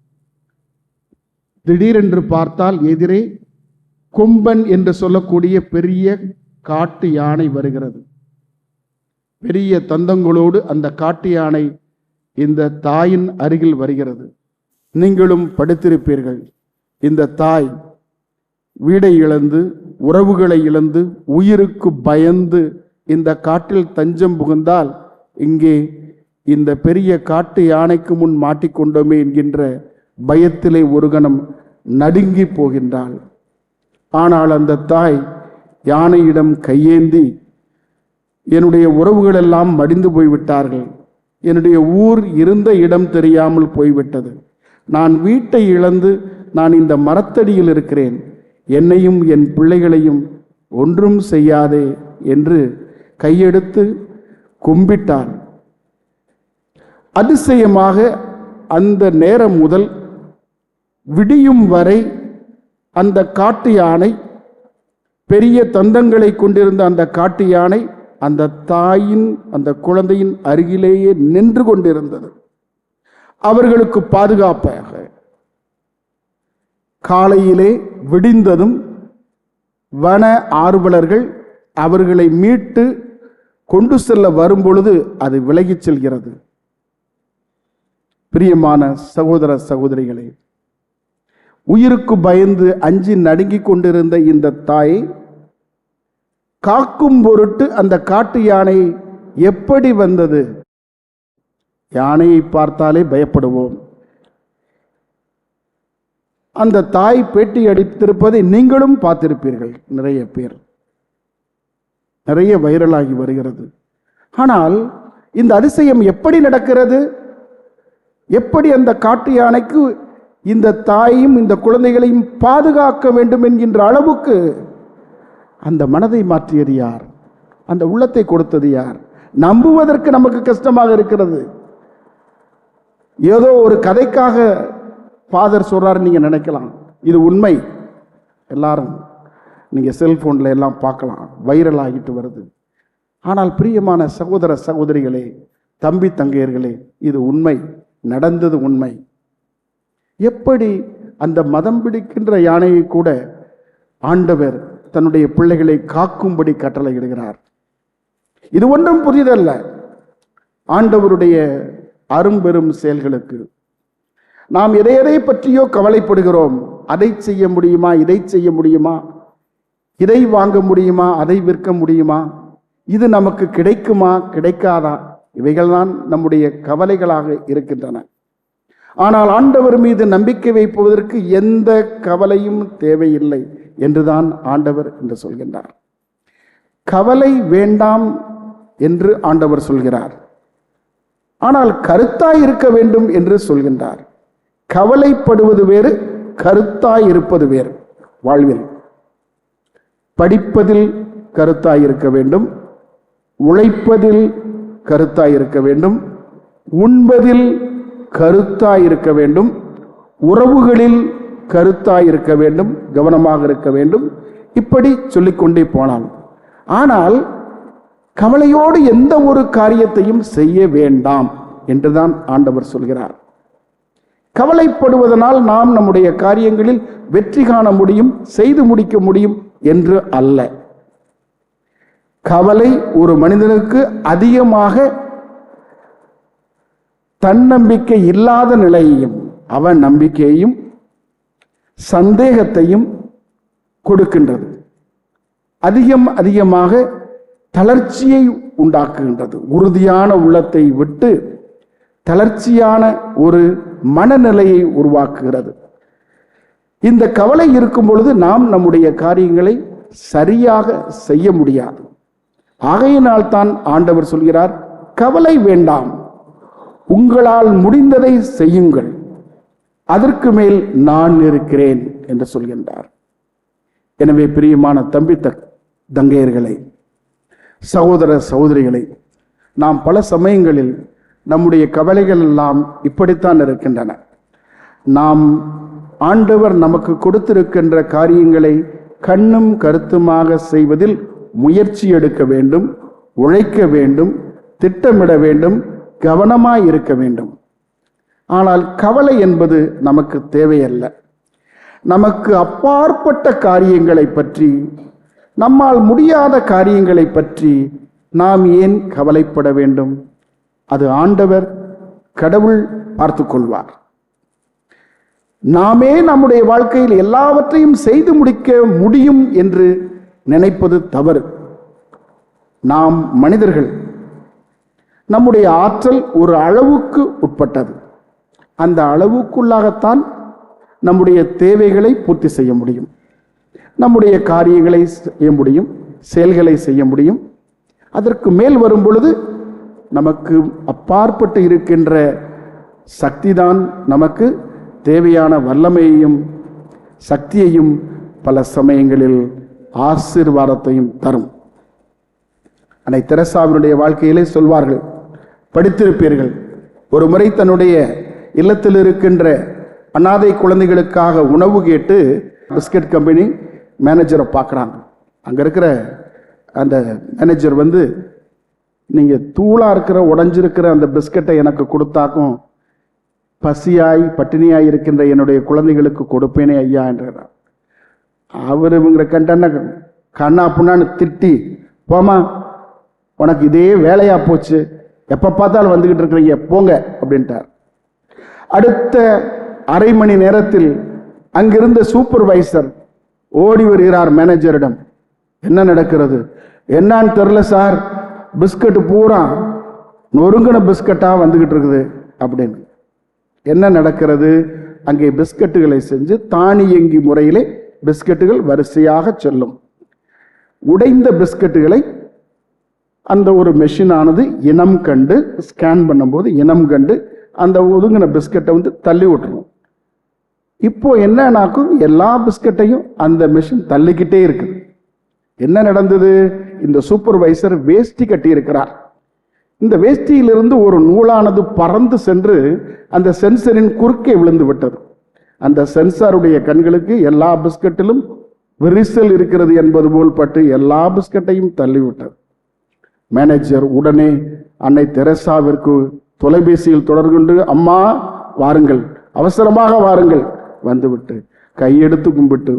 திடீரென்று பார்த்தால் எதிரே கொம்பன் என்று சொல்லக்கூடிய பெரிய காட்டு யானை வருகிறது. பெரிய தந்தங்களோடு அந்த காட்டு யானை இந்த தாயின் அருகில் வருகிறது. நீங்களும் படித்திருப்பீர்கள், இந்த தாய் வீடை இழந்து, உறவுகளை இழந்து, உயிருக்கு பயந்து இந்த காட்டில் தஞ்சம் புகுந்தால் இங்கே இந்த பெரிய காட்டு யானைக்கு முன் மாட்டிக்கொண்டோமே என்கின்ற பயத்திலே ஒரு கணம் நடுங்கி போகின்றாள். ஆனால் அந்த தாய் யானையிடம் கையேந்தி, என்னுடைய உறவுகள் எல்லாம் மடிந்து போய்விட்டார்கள், என்னுடைய ஊர் இருந்த இடம் தெரியாமல் போய்விட்டது, நான் வீட்டை இழந்து நான் இந்த மரத்தடியில் இருக்கிறேன், என்னையும் என் பிள்ளைகளையும் ஒன்றும் செய்யாதே என்று கையெடுத்து கும்பிட்டான். அதிசயமாக அந்த நேரம் முதல் விடியும் வரை அந்த காட்டு யானை, பெரிய தந்தங்களை கொண்டிருந்த அந்த காட்டு யானை அந்த தாயின், அந்த குழந்தையின் அருகிலேயே நின்று கொண்டிருந்தது, அவர்களுக்கு பாதுகாப்பாக. காலையிலே விடிந்ததும் வன ஆர்வலர்கள் அவர்களை மீட்டு கொண்டு செல்ல வரும்பொழுது அது விலகிச் செல்கிறது. பிரியமான சகோதர சகோதரிகளே, உயிருக்கு பயந்து அஞ்சி நடுங்கிக் கொண்டிருந்த இந்த தாயை காக்கும் பொருட்டு அந்த காட்டு யானை எப்படி வந்தது? யானையை பார்த்தாலே பயப்படுவோம். அந்த தாய் பேட்டி அளித்திருப்பதை நீங்களும் பார்த்திருப்பீர்கள். நிறைய பேர், நிறைய வைரலாகி வருகிறது. ஆனால் இந்த அதிசயம் எப்படி நடக்கிறது? எப்படி அந்த காட்டு யானைக்கு இந்த தாயையும் இந்த குழந்தைகளையும் பாதுகாக்க வேண்டும் என்கின்ற அளவுக்கு அந்த மனதை மாற்றியது யார்? அந்த உள்ளத்தை கொடுத்தது யார்? நம்புவதற்கு நமக்கு கஷ்டமாக இருக்கிறது. ஏதோ ஒரு கதைக்காக ஃபாதர் சொல்றாரு நீங்க நினைக்கலாம், இது உண்மை. எல்லாரும் நீங்க செல்போன்ல எல்லாம் பார்க்கலாம், வைரல் ஆகிட்டு வருது. ஆனால் பிரியமான சகோதர சகோதரிகளே, தம்பி தங்கையர்களே, இது உண்மை, நடந்தது உண்மை. எப்படி அந்த மதம் பிடிக்கின்ற யானையை கூட ஆண்டவர் தன்னுடைய பிள்ளைகளை காக்கும்படி கட்டளையிடுகிறார். இது ஒன்றும் புதிதல்ல. ஆண்டவருடைய அரும்பெரும் செயல்களுக்கு நாம் எதை பற்றியோ கவலைப்படுகிறோம். அதை செய்ய முடியுமா, இதை செய்ய முடியுமா, இதை வாங்க முடியுமா, அதை விற்க முடியுமா, இது நமக்கு கிடைக்குமா, கிடைக்காதா, இவைகள்தான் நம்முடைய கவலைகளாக இருக்கின்றன. ஆனால் ஆண்டவர் மீது நம்பிக்கை வைப்பதற்கு எந்த கவலையும் தேவையில்லை என்றுதான் ஆண்டவர் என்று சொல்கின்றார். கவலை வேண்டாம் என்று ஆண்டவர் சொல்கிறார். ஆனால் கருத்தாய் இருக்க வேண்டும் என்று சொல்கின்றார். கவலைப்படுவது வேறு, கருத்தாய் இருப்பது வேறு. வாழ்வில் படிப்பதில் கருத்தாய் இருக்க வேண்டும், உழைப்பதில் கருத்தாய் இருக்க வேண்டும், உண்பதில் கருத்தாய் இருக்க வேண்டும், உறவுகளில் கருத்தாய் இருக்க வேண்டும், கவனமாக இருக்க வேண்டும். இப்படி சொல்லிக்கொண்டே போனால், ஆனால் கவலையோடு எந்த ஒரு காரியத்தையும் செய்ய வேண்டாம் என்றுதான் ஆண்டவர் சொல்கிறார். கவலைப்படுவதனால் நாம் நம்முடைய காரியங்களில் வெற்றி காண முடியும், செய்து முடிக்க முடியும் என்று அல்ல. கவலை ஒரு மனிதனுக்கு அதிகமாக தன்னம்பிக்கை இல்லாத நிலையையும் அவன் நம்பிக்கையையும் சந்தேகத்தையும் கொடுக்கின்றது. அதிகமாக தளர்ச்சியை உண்டாக்குகின்றது. உறுதியான உள்ளத்தை விட்டு தளர்ச்சியான ஒரு மனநிலையை உருவாக்குகிறது. இந்த கவலை இருக்கும் பொழுது நாம் நம்முடைய காரியங்களை சரியாக செய்ய முடியாது. ஆகையினால் தான் ஆண்டவர் சொல்கிறார், கவலை வேண்டாம், உங்களால் முடிந்ததை செய்யுங்கள், அதற்கு மேல் நான் இருக்கிறேன் என்று சொல்கின்றார். எனவே பிரியமான தம்பி தங்கையர்களே, சகோதர சகோதரிகளை, நாம் பல சமயங்களில் நம்முடைய கவலைகள் எல்லாம் இப்படித்தான் இருக்கின்றன. நாம் ஆண்டவர் நமக்கு கொடுத்திருக்கின்ற காரியங்களை கண்ணும் கருத்துமாக செய்வதில் முயற்சி எடுக்க வேண்டும், உழைக்க வேண்டும், திட்டமிட வேண்டும், கவனமாய் இருக்க வேண்டும். ஆனால் கவலை என்பது நமக்கு தேவையல்ல. நமக்கு அப்பாற்பட்ட காரியங்களை பற்றி, நம்மால் முடியாத காரியங்களை பற்றி நாம் ஏன் கவலைப்பட வேண்டும்? அது ஆண்டவர் கடவுள் பார்த்து கொள்வார். நாமே நம்முடைய வாழ்க்கையில் எல்லாவற்றையும் செய்து முடிக்க முடியும் என்று நினைப்பது தவறு. நாம் மனிதர்கள், நம்முடைய ஆற்றல் ஒரு அளவுக்கு உட்பட்டது. அந்த அளவுக்குள்ளாகத்தான் நம்முடைய தேவைகளை பூர்த்தி செய்ய முடியும், நம்முடைய காரியங்களை செய்ய முடியும், செயல்களை செய்ய முடியும். அதற்கு மேல் வரும் பொழுது நமக்கு அப்பாற்பட்டு இருக்கின்ற சக்திதான் நமக்கு தேவையான வல்லமையையும் சக்தியையும் பல சமயங்களில் ஆசீர்வாதத்தையும் தரும். அன்னை தெரசாவினுடைய வாழ்க்கையிலே சொல்வார்கள், படித்திருப்பீர்கள், ஒரு முறை தன்னுடைய இல்லத்தில் இருக்கின்ற அனாதை குழந்தைகளுக்காக உணவு கேட்டு பிஸ்கட் கம்பெனி மேனேஜரை பார்க்குறாங்க. அங்கே இருக்கிற அந்த மேனேஜர் வந்து, நீங்கள் தூளாக இருக்கிற உடஞ்சிருக்கிற அந்த பிஸ்கட்டை எனக்கு கொடுத்தாக்கும் பசியாய் பட்டினியாய் இருக்கின்ற என்னுடைய குழந்தைகளுக்கு கொடுப்பேனே ஐயா என்றார். அவர் இவங்களை கண்டன கண்ணா புண்ணான்னு திட்டி, போமா உனக்கு இதே வேலையா போச்சு, எப்போ பார்த்தாலும் வந்துக்கிட்டு இருக்கிறீங்க போங்க அப்படின்ட்டார். அடுத்த அரை மணி நேரத்தில் அங்கிருந்த சூப்பர்வைசர் ஓடி வருகிறார் மேனேஜரிடம். என்ன நடக்கிறது? என்னான்னு தெரில சார், பிஸ்கட் பூரா நொறுங்கின பிஸ்கட்டாக வந்துக்கிட்டு இருக்குது அப்படின்னு. என்ன நடக்கிறது? அங்கே பிஸ்கட்டுகளை செஞ்சு தானியங்கி முறையிலே பிஸ்கட்டுகள் வரிசையாக செல்லும். உடைந்த பிஸ்கட்டுகளை அந்த ஒரு மெஷினானது இனம் கண்டு ஸ்கேன் பண்ணும்போது இனம் கண்டு அந்த ஒதுங்கின பிஸ்கட்டை வந்து தள்ளி விட்டுரும். இப்போ என்னன்னாக்கும் எல்லா பிஸ்கட்டையும் அந்த மெஷின் தள்ளிக்கிட்டே இருக்குது. என்ன நடந்தது? இந்த சூப்பர்வைசர் வேஷ்டி கட்டி இருக்கிறார். இந்த வேஷ்டியிலிருந்து ஒரு நூலானது பறந்து சென்று அந்த சென்சரின் குறுக்கே விழுந்து விட்டது. அந்த சென்சாருடைய கண்களுக்கு எல்லா பிஸ்கட்டிலும் விரிசல் இருக்கிறது என்பது போல் பட்டு எல்லா பிஸ்கட்டையும் தள்ளிவிட்டது. மேனேஜர் உடனே அன்னை தெரசாவிற்கு தொலைபேசியில் தொடர்பு கொண்டு, அம்மா வாருங்கள், அவசரமாக வாருங்கள், வந்துவிட்டு கையெடுத்து கும்பிட்டு,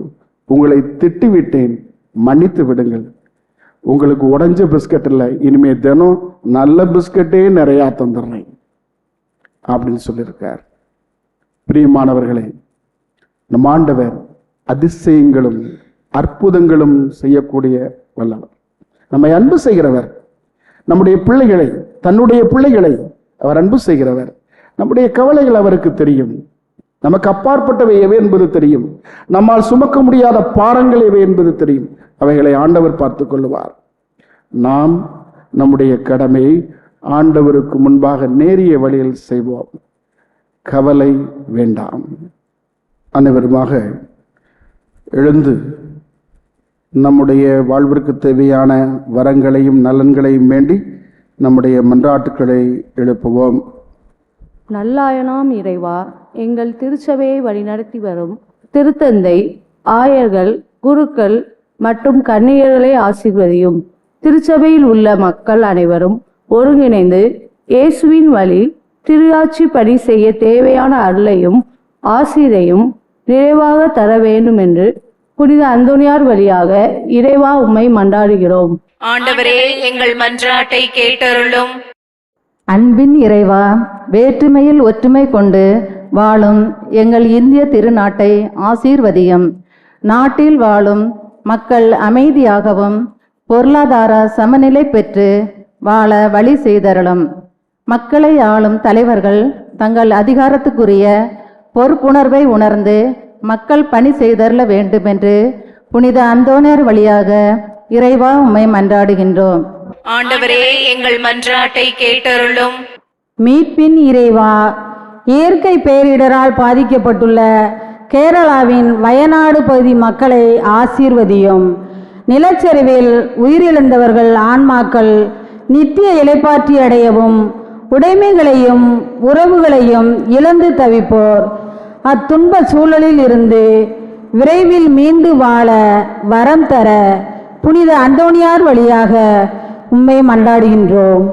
உங்களை திட்டிவிட்டேன், மன்னித்து விடுங்கள், உங்களுக்கு உடைஞ்ச பிஸ்கட் இல்லை, இனிமே தினம் நல்ல பிஸ்கட்டே நிறையா தந்துடுறேன் அப்படின்னு சொல்லியிருக்கார். பிரியமானவர்களே, நம் ஆண்டவர் அதிசயங்களும் அற்புதங்களும் செய்யக்கூடிய வல்லவர், நம்மை அன்பு செய்கிறவர், நம்முடைய பிள்ளைகளை, தன்னுடைய பிள்ளைகளை அவர் அன்பு செய்கிறவர். நம்முடைய கவலைகள் அவருக்கு தெரியும், நமக்கு அப்பாற்பட்டவை எவை என்பது தெரியும், நம்மால் சுமக்க முடியாத பாரங்கள் எவை என்பது தெரியும். அவைகளை ஆண்டவர் பார்த்து கொள்ளுவார். நாம் நம்முடைய கடமையை ஆண்டவருக்கு முன்பாக நேரிய வழியில் செய்வோம். கவலை வேண்டாம். அனைவருமாக எழுந்து நம்முடைய வாழ்விற்கு தேவையான வரங்களையும் நலன்களையும் வேண்டி நம்முடைய மன்றாட்டுக்களை எழுப்புவோம். நல்லாயனாம் இறைவா, எங்கள் திருச்சபையை வழிநடத்தி வரும் திருத்தந்தை, ஆயர்கள், குருக்கள் மற்றும் கன்னியர்களை ஆசீர்வதியும். திருச்சபையில் உள்ள மக்கள் அனைவரும் ஒருங்கிணைந்து இயேசுவின் வழி திருஆட்சி பணி செய்ய தேவையான அருளையும் ஆசீரையும் நிறைவாக தர வேண்டும் என்று புனித அந்தோனியார் வழியாக இறைவா உம்மை மன்றாடுகிறோம். ஆண்டவரே, எங்கள் மன்றாட்டை கேட்டருளும். அன்பின் இறைவா, வேற்றுமையில் ஒற்றுமை கொண்டு வாழும் எங்கள் இந்திய திருநாட்டை ஆசீர்வதியும். நாட்டில் வாழும் மக்கள் அமைதியாகவும் பொருளாதார சமநிலை பெற்று வாழ வழி செய்தருளும். மக்களை ஆளும் தலைவர்கள் தங்கள் அதிகாரத்துக்குரிய பொறுப்புணர்வை உணர்ந்து மக்கள் பணி செய்தருள வேண்டும் என்று புனித அந்தோனியார் வழியாக இறைவா உம்மை மன்றாடுகின்றோம். ஆண்டவரே, எங்கள் மன்றாட்டை கேட்டருளும். மீட்பின் இறைவா, இயற்கை பேரிடரால் பாதிக்கப்பட்டுள்ள கேரளாவின் வயநாடு பகுதி மக்களை ஆசீர்வதியும். நிலச்சரிவில் உயிரிழந்தவர்கள் ஆன்மாக்கள் நித்திய இளைப்பாற்றி அடையவும், உடைமைகளையும் உறவுகளையும் இழந்து தவிப்போர் அத்துன்ப சூழலில் இருந்து விரைவில் மீண்டு வாழ வரம் தர புனித அந்தோனியார் வழியாக உம்மை மன்றாடுகின்றோம்.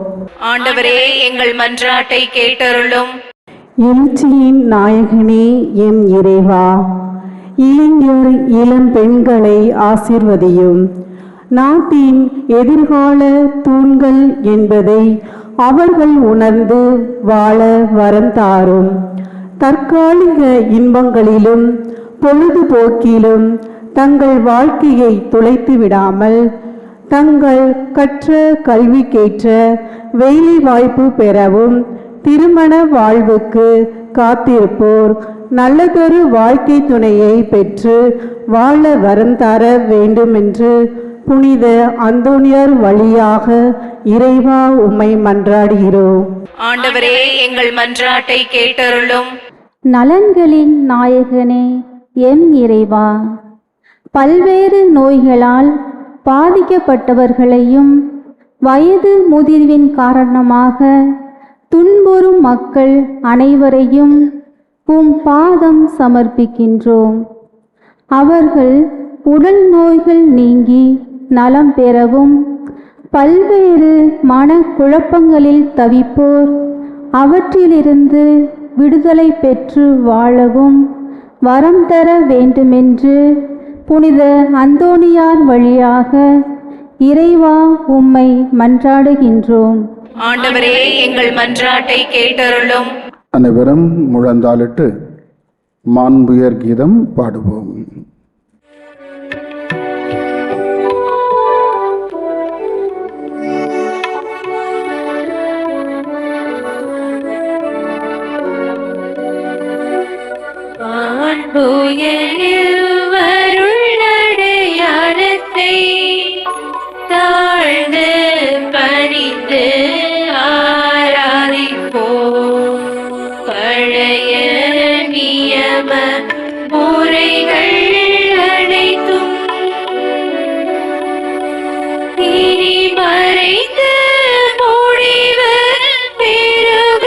ஆண்டவரே, எங்கள் மன்றாட்டை கேட்டருளும். எழுச்சியின் நாயகனே எம் இறைவா, இளைஞர் இளம் பெண்களை ஆசீர்வதியும். நாட்டின் எதிர்கால தூண்கள் என்பதை அவர்கள் உணர்ந்து வாழ வரம் தாரும். தற்காலிக இன்பங்களிலும் பொழுதுபோக்கிலும் தங்கள் வாழ்க்கையை தொலைத்து விடாமல் தங்கள் கற்ற கல்விக்கேற்ற வேலை வாய்ப்பு பெறவும், திருமண வாழ்வுக்கு காத்திருப்போர் நல்லதொரு வாழ்க்கை துணையை பெற்று வாழ வரம் தர வேண்டுமென்று புனித அந்தோணியார் வழியாக இறைவா உம்மை மன்றாடுகிறோம். ஆண்டவரே, எங்கள் மன்றாட்டை கேட்டருளும். நலன்களின் நாயகனே எம் இறைவா, பல்வேறு நோய்களால் பாதிக்கப்பட்டவர்களையும் வயது முதிர்வின் காரணமாக துன்புறும் மக்கள் அனைவரையும் உம் பாதம் சமர்ப்பிக்கின்றோம். அவர்கள் உடல் நோய்கள் நீங்கி நலம் பெறவும், பல்வேறு மனக்குழப்பங்களில் தவிப்போர் அவற்றிலிருந்து விடுதலை பெற்று வாழவும் வரம் தர வேண்டுமென்று புனித அந்தோணியார் வழியாக இறைவா உம்மை மன்றாடுகின்றோம். ஆண்டவரே, எங்கள் மன்றாட்டை கேட்டருளும். அனைவரும் முழந்தாளிட்டு மாண்புயர் கீதம் பாடுவோம். அடையாளத்தை தாழ்ந்து பணிந்து ஆராதிப்போம். பழைய நியம முறைகள் அனைத்தும் இனி மறைத்து முடிவு பெறுக.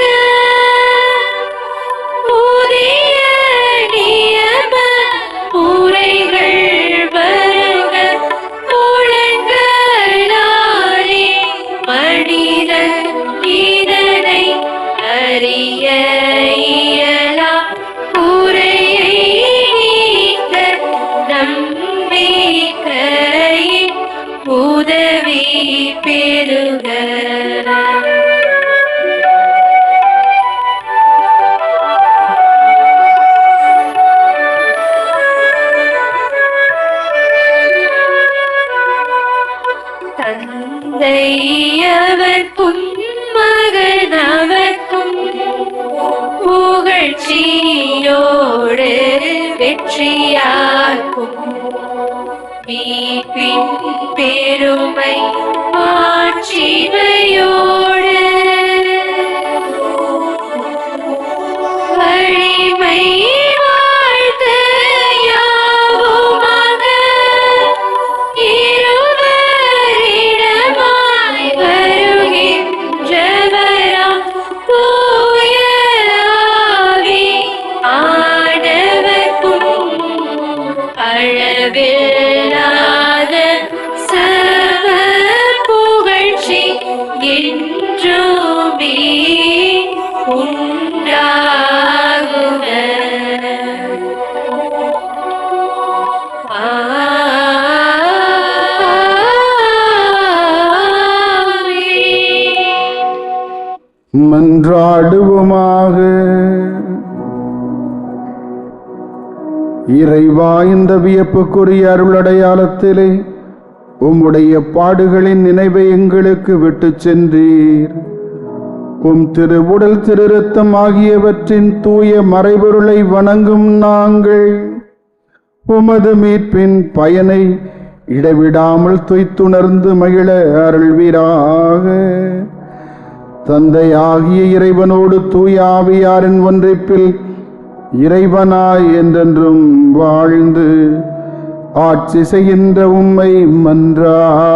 புதிய நியம முறைகள் வருக. புலன்களாலே மனிதன் இதனை அறிய இயலா. குறையை நீக்க நம்பிக்கையின் உதவி பெறுக. தந்தையவர்க்கும் மகனவர்க்கும் புகழ்ச்சியோடு வெற்றியாக்கும் மீட்பின் பெருமை ஆட்சிமையோடு வலிமை வாழ்த்து யாவுமாக இருவரிடமாய் வருகின்றவராம் தூய ஆவி ஆண்டவர்க்கும் அளவில்லாத சர்வ புகழ்ச்சி என்றுமே உண்டாகுக. மன்றாடுவோமாக. இறைவா, இந்த வியப்புக்குரிய அருளடையாளத்திலே உம்முடைய பாடுகளின் நினைவை எங்களுக்கு விட்டு சென்றீர். உம் திருவுடல் திரு இரத்தம் ஆகியவற்றின் தூய மறைபொருளை வணங்கும் நாங்கள் உமது மீட்பின் பயனை இடைவிடாமல் துய்த்துணர்ந்து மகிழ அருள்வீராக. தந்தையாகிய இறைவனோடு தூய ஆவியாரின் ஒன்றிப்பில் இறைவனாய் என்றென்றும் வாழ்ந்து ஆட்சி செய்கின்ற உம்மை மன்றாடுகின்றோம்.